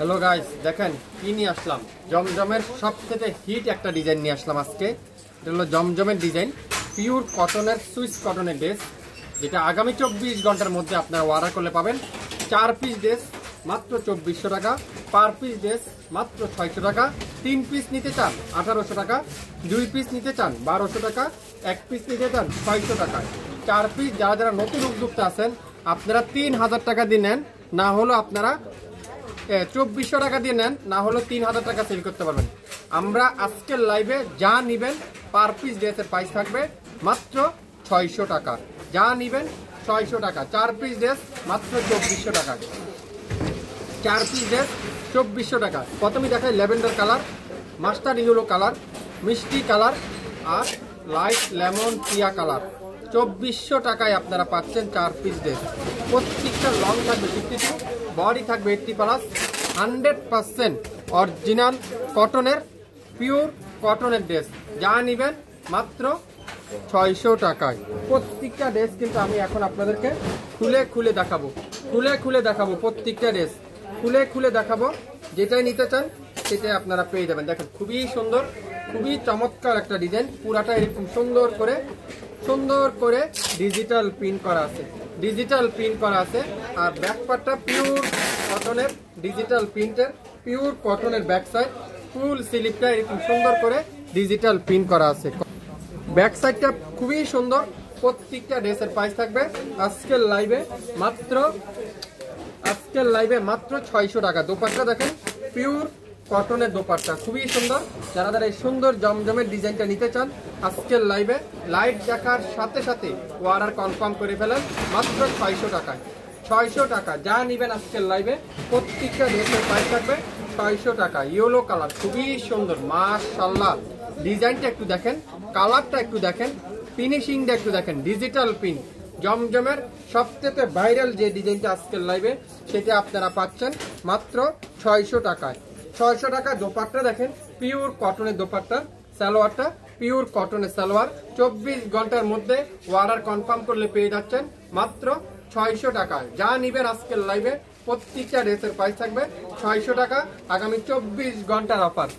Hello guys, দেখেন কি নিয়ে আসলাম। জমজমের সবথেকে হিট একটা ডিজাইন নিয়ে আসলাম আজকে। এটা হলো জমজমের ডিজাইন, পিওর কটনের সুইস কটনের ড্রেস, যেটা আগামী 24 ঘন্টার মধ্যে আপনারা অর্ডার করলে পাবেন। 4 পিস ড্রেস মাত্র 2400 টাকা, পার পিস ড্রেস মাত্র 600 টাকা। 3 পিস নিতে চান 1800 টাকা, 2 পিস নিতে চান 1200 টাকা, 1 পিস নিতে চান 600 টাকা। 4 পিস যারা যারা নতুন উদ্যোক্তা আছেন আপনারা 3000 টাকা দিয়ে নেন, না হলো আপনারা 2400 টাকা দিয়ে নেন, না হলো 3000 টাকা সেল করতে পারবেন। আমরা আজকের লাইভে যা নিবেন পার পিস ড্রেসের প্রাইস থাকবে মাত্র 600 টাকা। যা নিবেন 600 টাকা। 4 পিস ড্রেস মাত্র 2400 টাকা। 4 পিস ড্রেস 2400 টাকা। প্রথমে দেখায় lavender colour, master yellow colour, মিষ্টি কালার আর লাইট লেমন টিয়া কালার। 2400 টাকায় আপনারা পাচ্ছেন 4 পিস ড্রেস। প্রত্যেকটা লং থাকবে 52, বডি থাকবে 80+, 100% অরিজিনাল কটনের পিওর কটনের ড্রেস। যা নেবেন মাত্র 600 টাকায়। প্রত্যেকটা ড্রেস কিন্তু আমি এখন আপনাদেরকে খুলে খুলে দেখাবো, প্রত্যেকটা ড্রেস খুলে খুলে দেখাবো। যেটাই নিতে চান সেটাই আপনারা পেয়ে যাবেন। দেখেন খুবই সুন্দর, খুবই চমৎকার একটা ডিজাইন। পুরাটা এরকম সুন্দর করে ডিজিটাল প্রিন্ট করা আছে, আর ব্যাক পার্টটা পিওর কটনের ডিজিটাল প্রিন্টের, পিওর কটনের ব্যাক সাইড। ফুল স্লিপটা এরকম সুন্দর করে ডিজিটাল প্রিন্ট করা আছে। ব্যাক সাইডটা খুবই সুন্দর। প্রত্যেকটা ড্রেসের প্রাইস থাকবে আজকের লাইভে মাত্র 600 টাকা। দোপাট্টা দেখেন পিওর কটনের দোপাট্টা, খুবই সুন্দর। যারা যারা এই সুন্দর জমজমের ডিজাইনটা নিতে চান আজকের লাইভে লাইভ দেখার সাথে সাথে অর্ডার কনফার্ম করে ফেলেন মাত্র 600 টাকায়। 600 টাকা যা নেবেন আজকের লাইভে প্রত্যেকটা ড্রেসের প্রাইস থাকবে 600 টাকা। ইয়েলো কালার খুবই সুন্দর, মাশাআল্লাহ। ডিজাইনটা একটু দেখেন, কালারটা একটু দেখেন, ফিনিশিংটা একটু দেখেন। ডিজিটাল প্রিন্ট জমজমের সবথেকে ভাইরাল যে ডিজাইনটা আজকের লাইভে, সেটা আপনারা পাচ্ছেন মাত্র 600 টাকায়। 600 টাকা। দোপাট্টা দেখেন পিওর কটনের দোপাট্টা, সালোয়ারটা পিওর কটনের সালোয়ার। 24 ঘন্টার মধ্যে অর্ডার কনফার্ম করলে পেয়ে যাচ্ছেন মাত্র 600 টাকায়। যা নিবেন আজকের লাইভে প্রত্যেকটা ড্রেসের প্রাইস থাকবে 600 টাকা। আগামী 24 ঘন্টার অফার।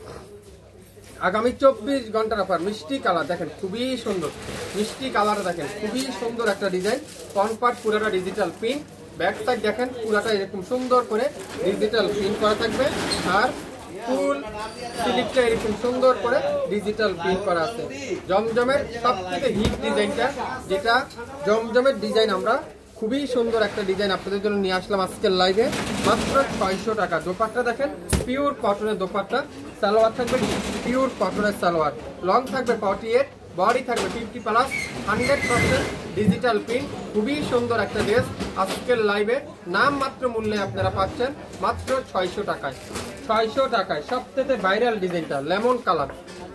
মিষ্টি কালার দেখেন খুবই সুন্দর, মিষ্টি কালার দেখেন খুবই সুন্দর একটা ডিজাইন। কনফার্ট পুরোটা ডিজিটাল প্রিন্ট। ব্যাক সাইড দেখেন পুরোটা এরকম সুন্দর করে ডিজিটাল প্রিন্ট করা থাকবে, আর ফুল স্লিপটা এরকম সুন্দর করে ডিজিটাল প্রিন্ট করা আছে। জমজমের সবথেকে হিট ডিজাইনটা, যেটা জমজমের ডিজাইন, আমরা খুবই সুন্দর একটা ডিজাইন আপনাদের জন্য নিয়ে আসলাম আজকের লাইভে মাত্র 600 টাকা। দোপাট্টা দেখেন পিওর কটনের দোপাট্টা, সালোয়ার থাকবে পিওর কটনের সালোয়ার, লং থাকবে 48, বডি থাকবে 50+, 100% ডিজিটাল প্রিন্ট। খুবই সুন্দর একটা ড্রেস আজকের লাইভে নাম মাত্র মূল্যে আপনারা পাচ্ছেন মাত্র 600 টাকায়। 600 টাকায়। সবথেকে ভাইরাল ডিজাইনটা লেমন কালার,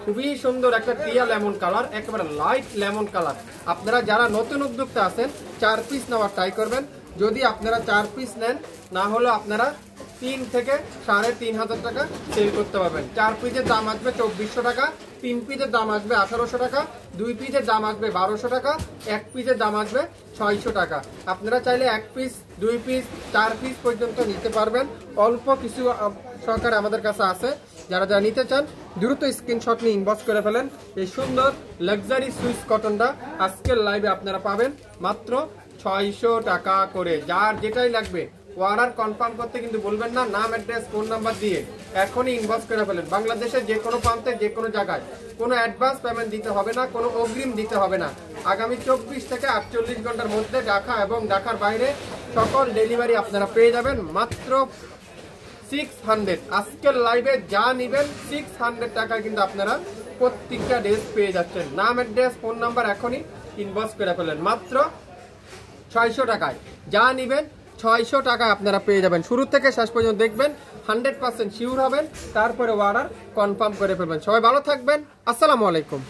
খুবই সুন্দর একটা টিয়া লেমন কালার, একেবারে লাইট লেমন কালার। আপনারা যারা নতুন উদ্যোক্তা আছেন 4 পিস নেওয়ার ট্রাই করবেন। যদি আপনারা 4 পিস নেন, না হলে আপনারা 3 থেকে 3500 টাকা সেল করতে পারবেন। 4 পিসের দাম আসবে 2400 টাকা, 3 পিসের দাম আসবে 1800 টাকা, 2 পিসের দাম আসবে 1200 টাকা, 1 পিসের দাম আসবে 600 টাকা। আপনারা চাইলে 1 পিস, 2 পিস, 4 পিস পর্যন্ত নিতে পারবেন। অল্প কিছু সরকার আমাদের কাছে আছে। যারা যারা নিতে চান দ্রুত স্ক্রিনশট নিয়ে ইনবক্স করে ফেলেন। এই সুন্দর লাক্সারি সুইস কটনটা আজকের লাইভে আপনারা পাবেন মাত্র 600 টাকা করে। যার যেটাই লাগবে অর্ডার কনফার্ম করতে কিন্তু বলবেন না, নাম, অ্যাড্রেস, ফোন নাম্বার দিয়ে এখনই ইনবক্স করে ফেলেন। বাংলাদেশের যে কোনো প্রান্তে যে কোনো জায়গায় কোনো অ্যাডভান্স পেমেন্ট দিতে হবে না, কোনো অগ্রিম দিতে হবে না। আগামী 24 থেকে 48 ঘন্টার মধ্যে ঢাকা এবং ঢাকার বাইরে সকল ডেলিভারি আপনারা পেয়ে যাবেন মাত্র 600। আজকের লাইভে যা নিবেন 600 টাকায় কিন্তু আপনারা প্রত্যেকটা ড্রেস পেয়ে যাচ্ছেন। নাম, অ্যাড্রেস, ফোন নাম্বার এখনই ইনবক্স করে ফেলেন মাত্র 600 টাকায়। যা নিবেন 600 টাকায় আপনারা পেয়ে যাবেন। শুরু থেকে শেষ পর্যন্ত দেখবেন, 100% শিওর হবেন, তারপরে অর্ডার কনফার্ম করে ফেলবেন। সবাই ভালো থাকবেন। আসসালামু আলাইকুম।